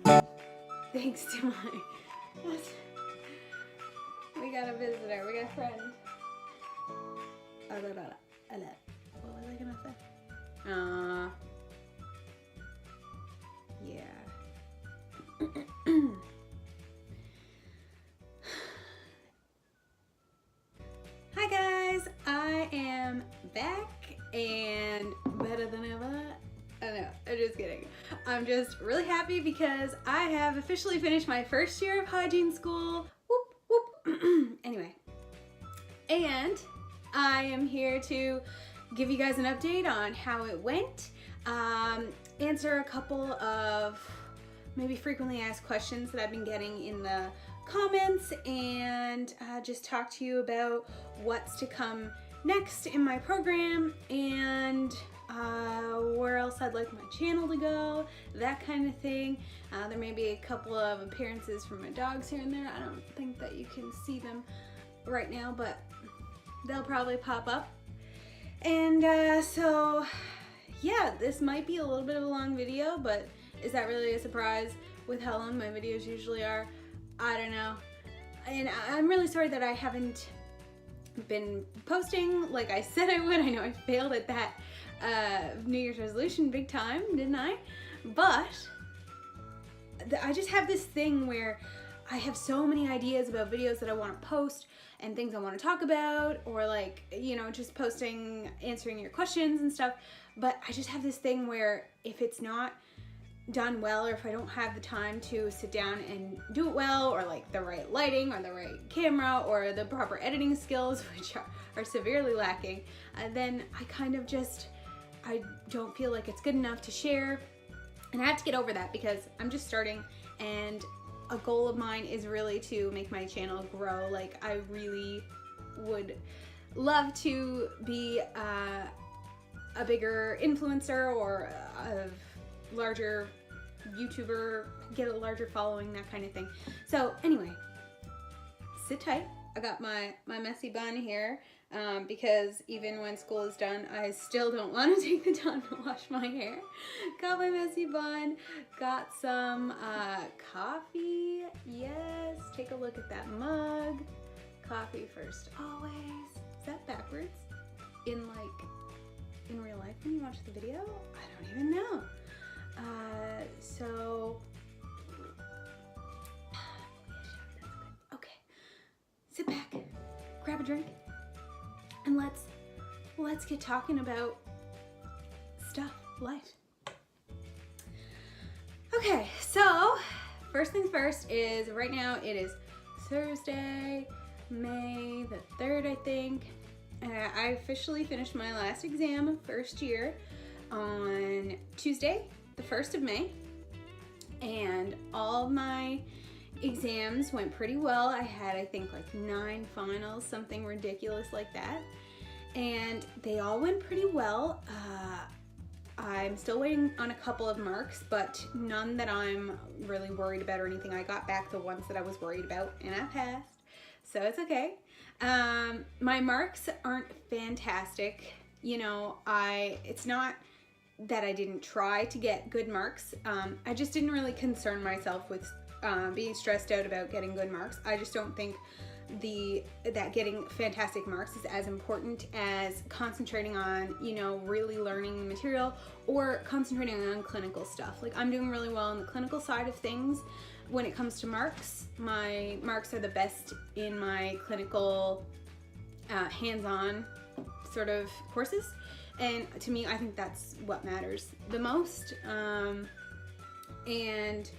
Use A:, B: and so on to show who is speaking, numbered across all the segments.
A: Thanks to my... We got a visitor. We got a friend. What was I gonna say? Yeah. Hi guys, I am back and better than ever. I know, I'm just kidding. I'm just really happy because I have officially finished my first year of hygiene school. Whoop, whoop. Anyway, and I am here to give you guys an update on how it went, answer a couple of maybe frequently asked questions that I've been getting in the comments, and just talk to you about what's to come next in my program and where else I'd like my channel to go, that kind of thing. There may be a couple of appearances from my dogs here and there. I don't think that you can see them right now, but they'll probably pop up. And so yeah, this might be a little bit of a long video, but is that really a surprise with how long my videos usually are? I don't know. And I'm really sorry that I haven't been posting like I said I would. I know I failed at that New Year's resolution big time, didn't I? But I just have this thing where I have so many ideas about videos that I want to post and things I want to talk about, or like, you know, just posting, answering your questions and stuff. But I just have this thing where if it's not done well, or if I don't have the time to sit down and do it well, or like the right lighting or the right camera or the proper editing skills, which are severely lacking, then I kind of just, I don't feel like it's good enough to share. And I have to get over that because I'm just starting, and a goal of mine is really to make my channel grow. Like, I really would love to be a bigger influencer or a larger YouTuber, get a larger following, that kind of thing. So anyway, sit tight. I got my messy bun here because even when school is done, I still don't want to take the time to wash my hair. Got my messy bun, got some coffee. Yes, take a look at that mug. Coffee first always. Is that backwards? In real life when you watch the video? I don't even know. So okay, sit back, grab a drink, and let's get talking about stuff, life. Okay, so first things first is right now it is Thursday, May the 3rd, I think. I officially finished my last exam of first year on Tuesday, the 1st of May, and all my exams went pretty well. I had, I think, like 9 finals, something ridiculous like that, and they all went pretty well. I'm still waiting on a couple of marks, but none that I'm really worried about or anything. I got back the ones that I was worried about, and I passed, so it's okay. My marks aren't fantastic. You know, it's not that I didn't try to get good marks. I just didn't really concern myself with being stressed out about getting good marks. I just don't think that getting fantastic marks is as important as concentrating on, you know, really learning the material or concentrating on clinical stuff. Like, I'm doing really well on the clinical side of things. When it comes to marks, my marks are the best in my clinical hands-on sort of courses. And to me, I think that's what matters the most. And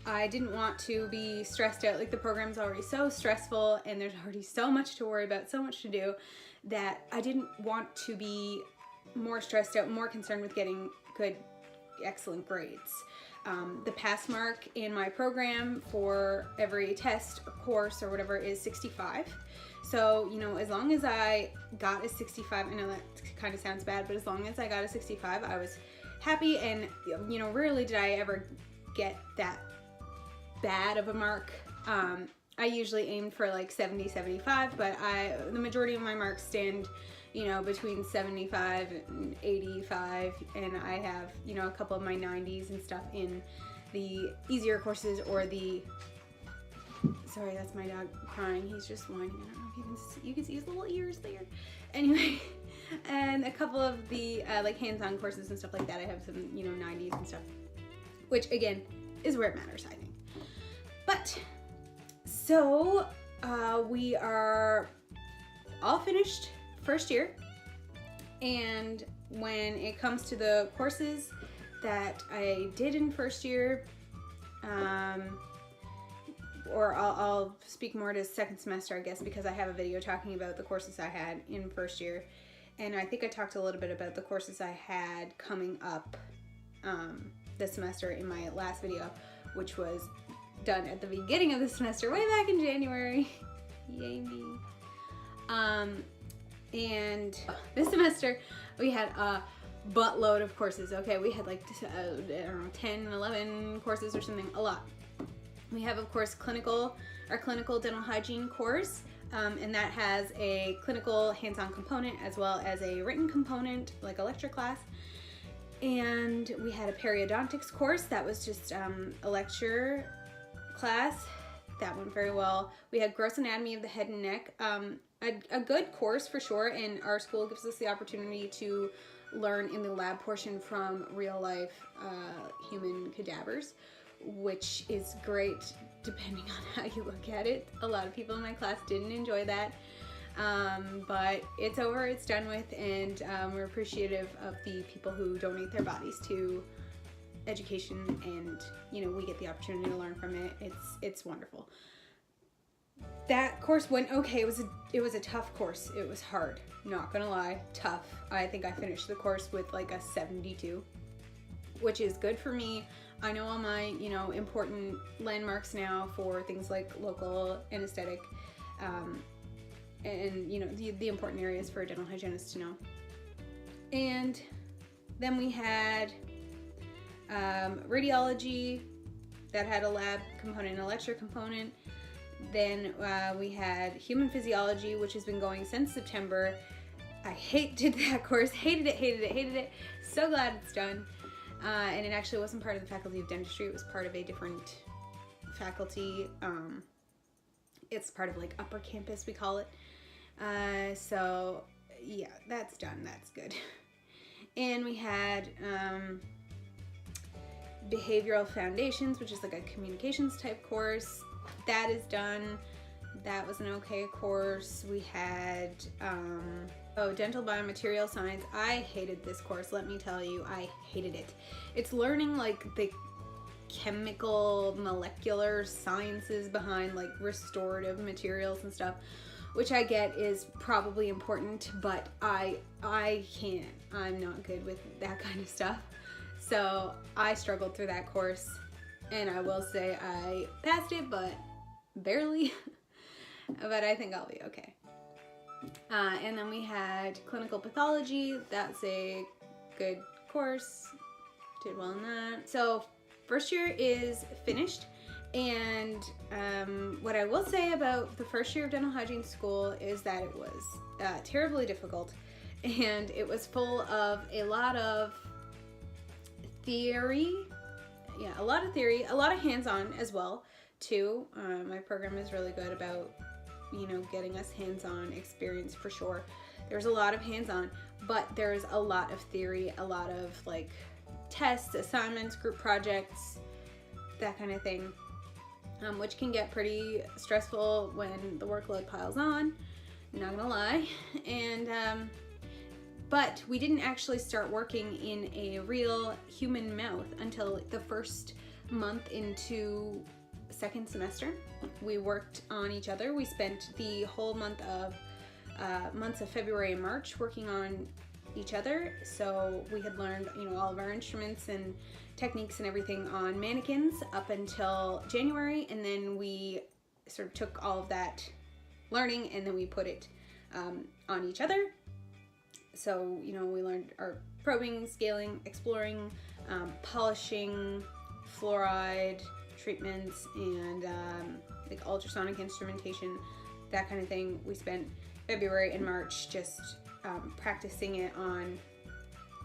A: I didn't want to be stressed out. Like, the program's already so stressful and there's already so much to worry about, so much to do, that I didn't want to be more stressed out, more concerned with getting good, excellent grades. The pass mark in my program for every test or course or whatever is 65. So, you know, as long as I got a 65, I know that kind of sounds bad, but as long as I got a 65, I was happy. And, you know, rarely did I ever get that bad of a mark. I usually aimed for like 70, 75, but the majority of my marks stand, you know, between 75 and 85, and I have, you know, a couple of my 90s and stuff in the easier courses or the, sorry, that's my dog crying. He's just whining. I don't know if you can see his little ears there. Anyway, and a couple of the like hands-on courses and stuff like that. I have some, 90s and stuff, which again is where it matters, I think. But so we are all finished first year, and when it comes to the courses that I did in first year, or I'll speak more to second semester, I guess, because I have a video talking about the courses I had in first year. And I think I talked a little bit about the courses I had coming up this semester in my last video, which was done at the beginning of the semester, way back in January. Yay me. And this semester we had a buttload of courses. Okay, we had like, I don't know, 10, 11 courses or something, a lot. We have, of course, our clinical dental hygiene course, and that has a clinical hands-on component as well as a written component, like a lecture class. And we had a periodontics course that was just a lecture class. That went very well. We had gross anatomy of the head and neck, a good course for sure, and our school gives us the opportunity to learn in the lab portion from real life human cadavers, which is great depending on how you look at it. A lot of people in my class didn't enjoy that, but it's over, it's done with, and we're appreciative of the people who donate their bodies to education, and we get the opportunity to learn from it. It's wonderful. That course went okay. It was a tough course. It was hard, not gonna lie, tough. I think I finished the course with like a 72, which is good for me. I know all my, important landmarks now for things like local anesthetic, and, the important areas for a dental hygienist to know. And then we had radiology that had a lab component and a lecture component. Then we had human physiology, which has been going since September. I hated that course, hated it. So glad it's done. And it actually wasn't part of the Faculty of Dentistry. It was part of a different faculty. It's part of like upper campus, we call it. So yeah, that's done. That's good. And we had behavioral foundations, which is like a communications type course. That is done. That was an okay course. We had dental biomaterial science. I hated this course, let me tell you. I hated it. It's learning like the chemical molecular sciences behind like restorative materials and stuff, which I get is probably important, but I can't. I'm not good with that kind of stuff. So I struggled through that course, and I will say I passed it, but barely. But I think I'll be okay. And then we had clinical pathology. That's a good course. Did well in that. So first year is finished. And what I will say about the first year of dental hygiene school is that it was terribly difficult. And it was full of a lot of theory. Yeah, a lot of theory, a lot of hands-on as well, too. My program is really good about getting us hands-on experience for sure. There's a lot of hands-on, but there's a lot of theory, a lot of like tests, assignments, group projects, that kind of thing, which can get pretty stressful when the workload piles on, not gonna lie. And but we didn't actually start working in a real human mouth until the first month into second semester. We worked on each other. We spent the whole months of February and March working on each other. So we had learned, all of our instruments and techniques and everything on mannequins up until January, and then we sort of took all of that learning and then we put it on each other. So, we learned our probing, scaling, exploring, polishing, fluoride treatments, and like ultrasonic instrumentation, that kind of thing. We spent February and March just practicing it on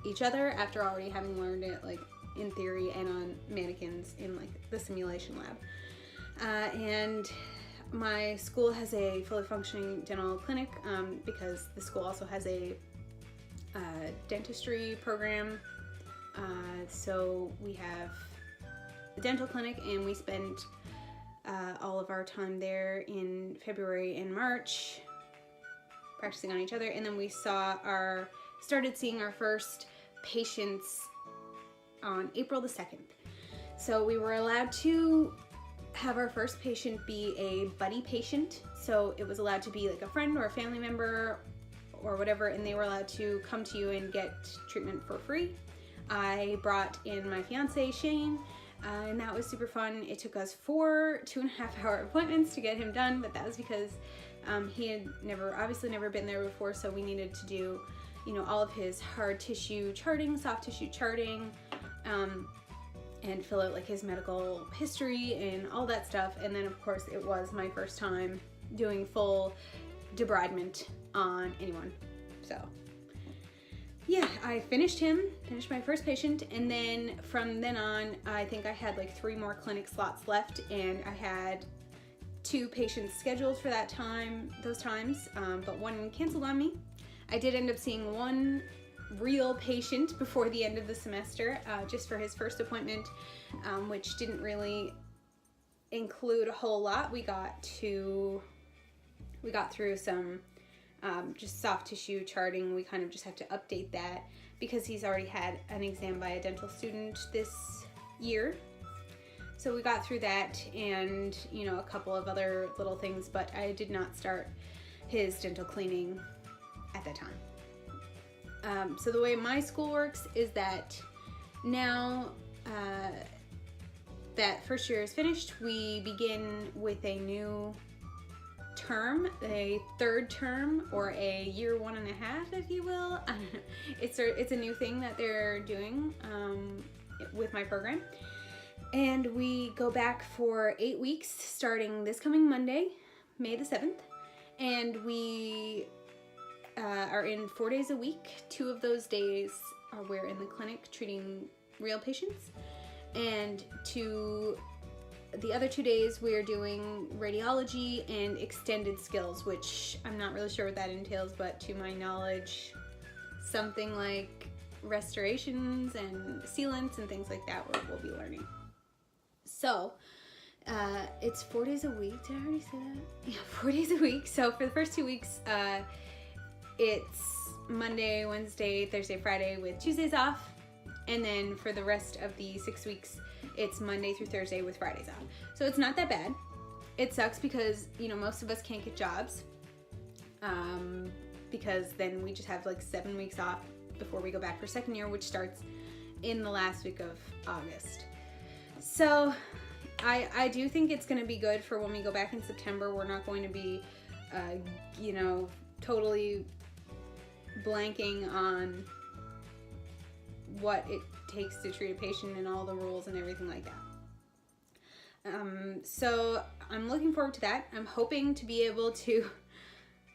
A: each other after already having learned it like in theory and on mannequins in like the simulation lab. And my school has a fully functioning dental clinic because the school also has a dentistry program. So we have the dental clinic, and we spent all of our time there in February and March practicing on each other, and then we started seeing our first patients on April the 2nd. So we were allowed to have our first patient be a buddy patient. So it was allowed to be like a friend or a family member or whatever, and they were allowed to come to you and get treatment for free. I brought in my fiance Shane, and that was super fun. It took us 4 2.5-hour appointments to get him done, but that was because he had obviously never been there before, so we needed to do, you know, all of his hard tissue charting, soft tissue charting, and fill out like his medical history and all that stuff. And then of course it was my first time doing full debridement on anyone. So yeah, I finished my first patient, and then from then on, I think I had like 3 more clinic slots left, and I had 2 patients scheduled for those times, but one canceled on me. I did end up seeing 1 real patient before the end of the semester, just for his first appointment, which didn't really include a whole lot. We got through some just soft tissue charting. We kind of just have to update that because he's already had an exam by a dental student this year. So we got through that, and you know, a couple of other little things, but I did not start his dental cleaning at that time. So the way my school works is that now that first year is finished, we begin with a new term, a 3rd term, or a year 1.5, if you will. I don't know. It's a new thing that they're doing with my program. And we go back for 8 weeks starting this coming Monday, May the 7th. And we are in 4 days a week. 2 of those days we're in the clinic treating real patients. And the other 2 days we're doing radiology and extended skills, which I'm not really sure what that entails, but to my knowledge, something like restorations and sealants and things like that we'll be learning. So it's 4 days a week. Did I already say that? Yeah, 4 days a week. So for the first 2 weeks, it's Monday, Wednesday, Thursday, Friday with Tuesdays off. And then for the rest of the 6 weeks, it's Monday through Thursday with Fridays off. So it's not that bad. It sucks because, you know, most of us can't get jobs, because then we just have like 7 weeks off before we go back for second year, which starts in the last week of August. So I do think it's going to be good for when we go back in September. We're not going to be, you know, totally blanking on what it takes to treat a patient and all the rules and everything like that. So I'm looking forward to that. I'm hoping to be able to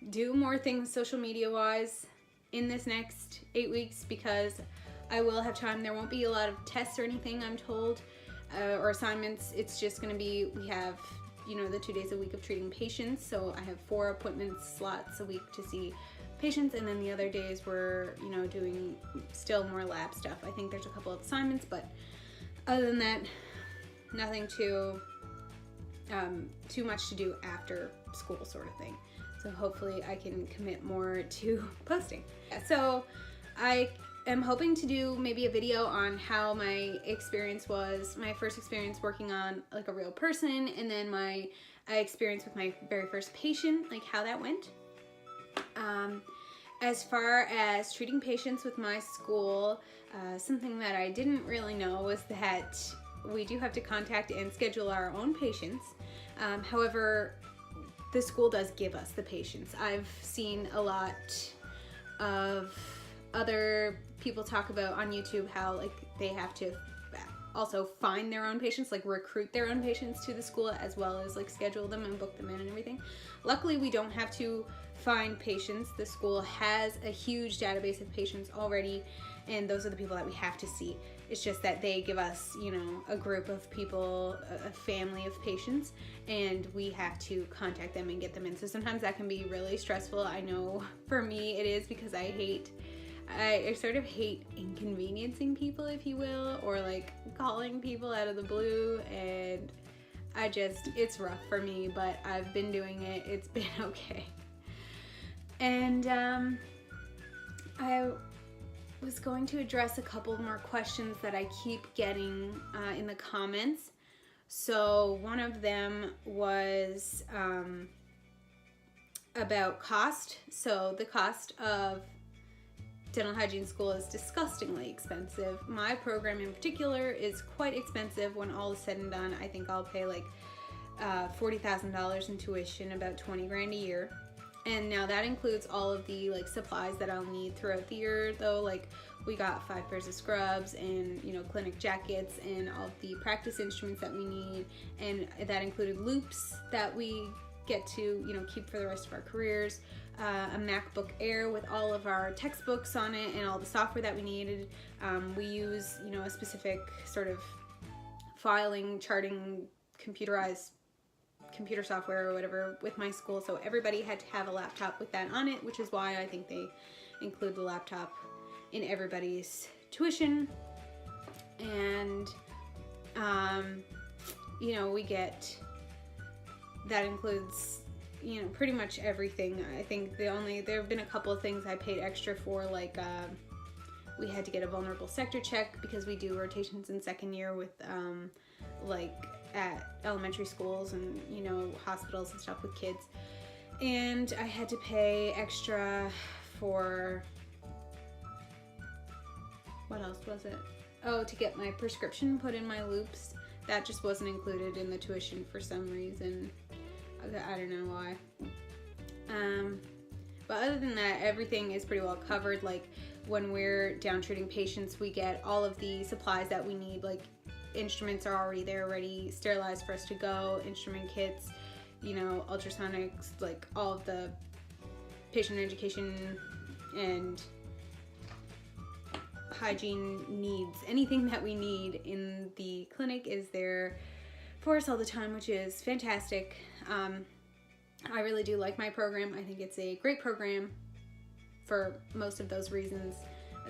A: do more things social media wise in this next 8 weeks, because I will have time. There won't be a lot of tests or anything, I'm told, or assignments. It's just going to be, we have, you know, the 2 days a week of treating patients. So I have 4 appointment slots a week to see patients, and then the other days we're, you know, doing still more lab stuff. I think there's a couple of assignments, but other than that, nothing too much to do after school sort of thing. So hopefully I can commit more to posting. Yeah, so I am hoping to do maybe a video on how my experience was, my first experience working on like a real person, and then my experience with my very first patient, like how that went. As far as treating patients with my school, something that I didn't really know was that we do have to contact and schedule our own patients. However, the school does give us the patients. I've seen a lot of other people talk about on YouTube how like they have to also find their own patients, like recruit their own patients to the school, as well as like schedule them and book them in and everything. Luckily, we don't have to find patients. The school has a huge database of patients already, and those are the people that we have to see. It's just that they give us, you know, a group of people, a family of patients, and we have to contact them and get them in. So sometimes that can be really stressful. I know for me it is, because I sort of hate inconveniencing people, if you will, or like calling people out of the blue, and it's rough for me, but I've been doing it. It's been okay. And I was going to address a couple more questions that I keep getting in the comments. So one of them was about cost. So the cost of dental hygiene school is disgustingly expensive. My program in particular is quite expensive. When all is said and done, I think I'll pay like $40,000 in tuition, about 20 grand a year. And now that includes all of the like supplies that I'll need throughout the year, though. Like we got 5 pairs of scrubs and, you know, clinic jackets and all of the practice instruments that we need, and that included loops that we get to, you know, keep for the rest of our careers, a MacBook Air with all of our textbooks on it and all the software that we needed. We use, you know, a specific sort of filing, charting, computerized computer software or whatever with my school, so everybody had to have a laptop with that on it, which is why I think they include the laptop in everybody's tuition. And you know, we get, that includes, you know, pretty much everything. I think there have been a couple of things I paid extra for, like we had to get a vulnerable sector check because we do rotations in second year with like at elementary schools and, you know, hospitals and stuff with kids. And I had to pay extra for, what else was it? Oh, to get my prescription put in my loops. That just wasn't included in the tuition for some reason. I don't know why. But other than that, everything is pretty well covered. Like when we're down treating patients, we get all of the supplies that we need. Like instruments are already there, ready, sterilized for us to go, instrument kits, you know, ultrasonics, like all of the patient education and hygiene needs. Anything that we need in the clinic is there for us all the time, which is fantastic. I really do like my program. I think it's a great program for most of those reasons.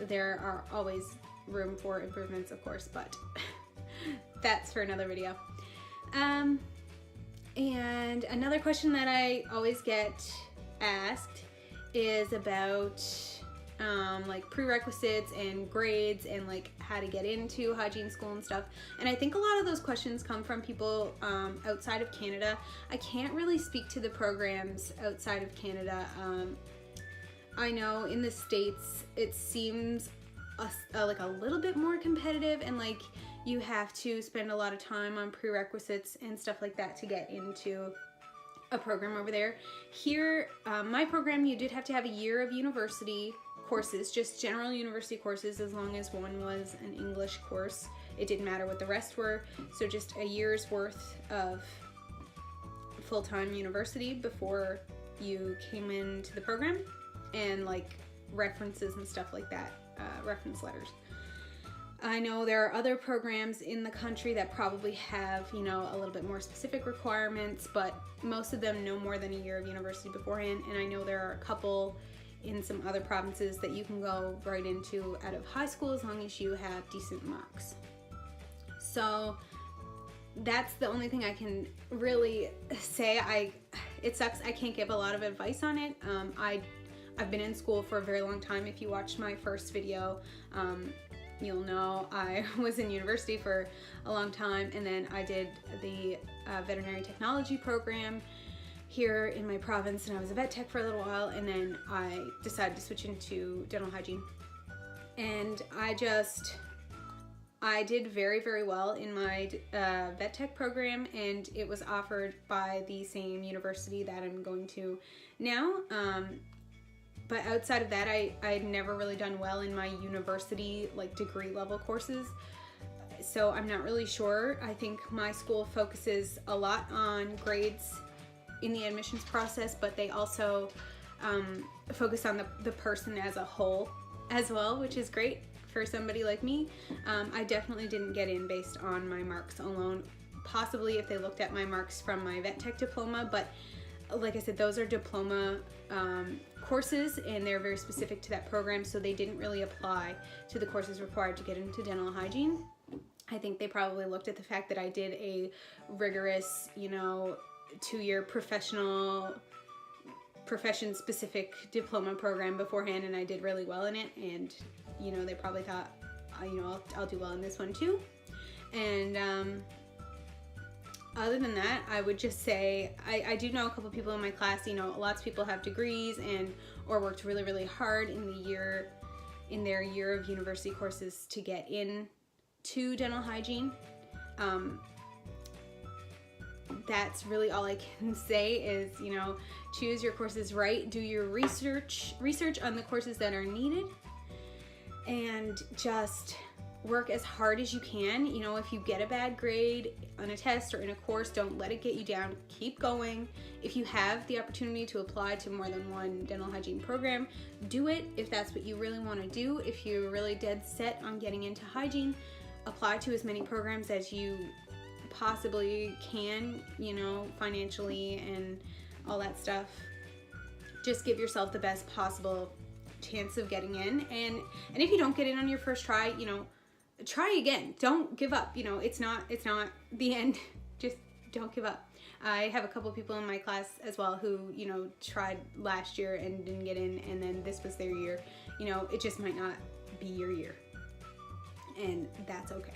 A: There are always room for improvements, of course, but that's for another video. And another question that I always get asked is about like prerequisites and grades and like how to get into hygiene school and stuff. And I think a lot of those questions come from people outside of Canada. I can't really speak to the programs outside of Canada. I know in the States it seems like a little bit more competitive, and like you have to spend a lot of time on prerequisites and stuff like that to get into a program over there. Here, my program, you did have to have a year of university courses, just general university courses, as long as one was an English course. It didn't matter what the rest were. So just a year's worth of full-time university before you came into the program, and like references and stuff like that, reference letters. I know there are other programs in the country that probably have, you know, a little bit more specific requirements, but most of them no more than a year of university beforehand. And I know there are a couple in some other provinces that you can go right into out of high school as long as you have decent marks. So that's the only thing I can really say. It sucks I can't give a lot of advice on it. I've been in school for a very long time. If you watched my first video, you'll know I was in university for a long time, and then I did the veterinary technology program here in my province, and I was a vet tech for a little while, and then I decided to switch into dental hygiene. And I did very, very well in my vet tech program, and it was offered by the same university that I'm going to now. But outside of that, I had never really done well in my university, like degree level courses. So I'm not really sure. I think my school focuses a lot on grades in the admissions process, but they also focus on the person as a whole as well, which is great for somebody like me. I definitely didn't get in based on my marks alone. Possibly if they looked at my marks from my vet tech diploma, but like I said, those are diploma courses, and they're very specific to that program, so they didn't really apply to the courses required to get into dental hygiene. I think they probably looked at the fact that I did a rigorous, 2-year profession-specific diploma program beforehand, and I did really well in it, and they probably thought, I'll do well in this one too. And other than that, I would just say I do know a couple people in my class. Lots of people have degrees or worked really, really hard in their year of university courses to get in to dental hygiene. That's really all I can say is, choose your courses right, do your research on the courses that are needed, and just work as hard as you can. If you get a bad grade on a test or in a course, don't let it get you down. Keep going. If you have the opportunity to apply to more than one dental hygiene program, do it if that's what you really want to do. If you're really dead set on getting into hygiene, apply to as many programs as you possibly can, financially and all that stuff. Just give yourself the best possible chance of getting in, and if you don't get in on your first try, try again. Don't give up. It's not the end. Just don't give up. I have a couple people in my class as well who tried last year and didn't get in, and then this was their year. It just might not be your year, and that's okay.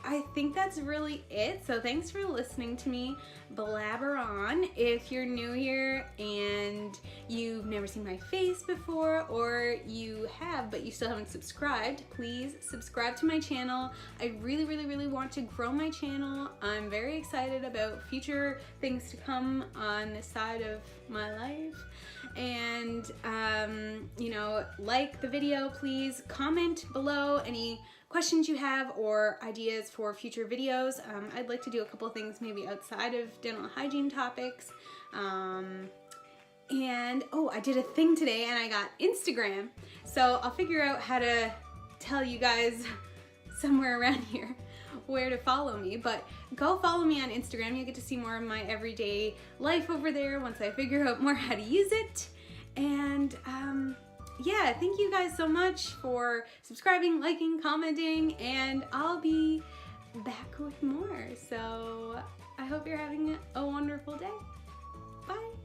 A: I think that's really it. So thanks for listening to me blabber on. If you're new here and you've never seen my face before, or you have but you still haven't subscribed, please subscribe to my channel. I really, really, really want to grow my channel. I'm very excited about future things to come on this side of my life. And like the video, please comment below any questions you have or ideas for future videos. I'd like to do a couple things maybe outside of dental hygiene topics. And I did a thing today and I got Instagram, so I'll figure out how to tell you guys somewhere around here where to follow me, but go follow me on Instagram. You get to see more of my everyday life over there once I figure out more how to use it. And yeah, thank you guys so much for subscribing, liking, commenting, and I'll be back with more. So I hope you're having a wonderful day. Bye.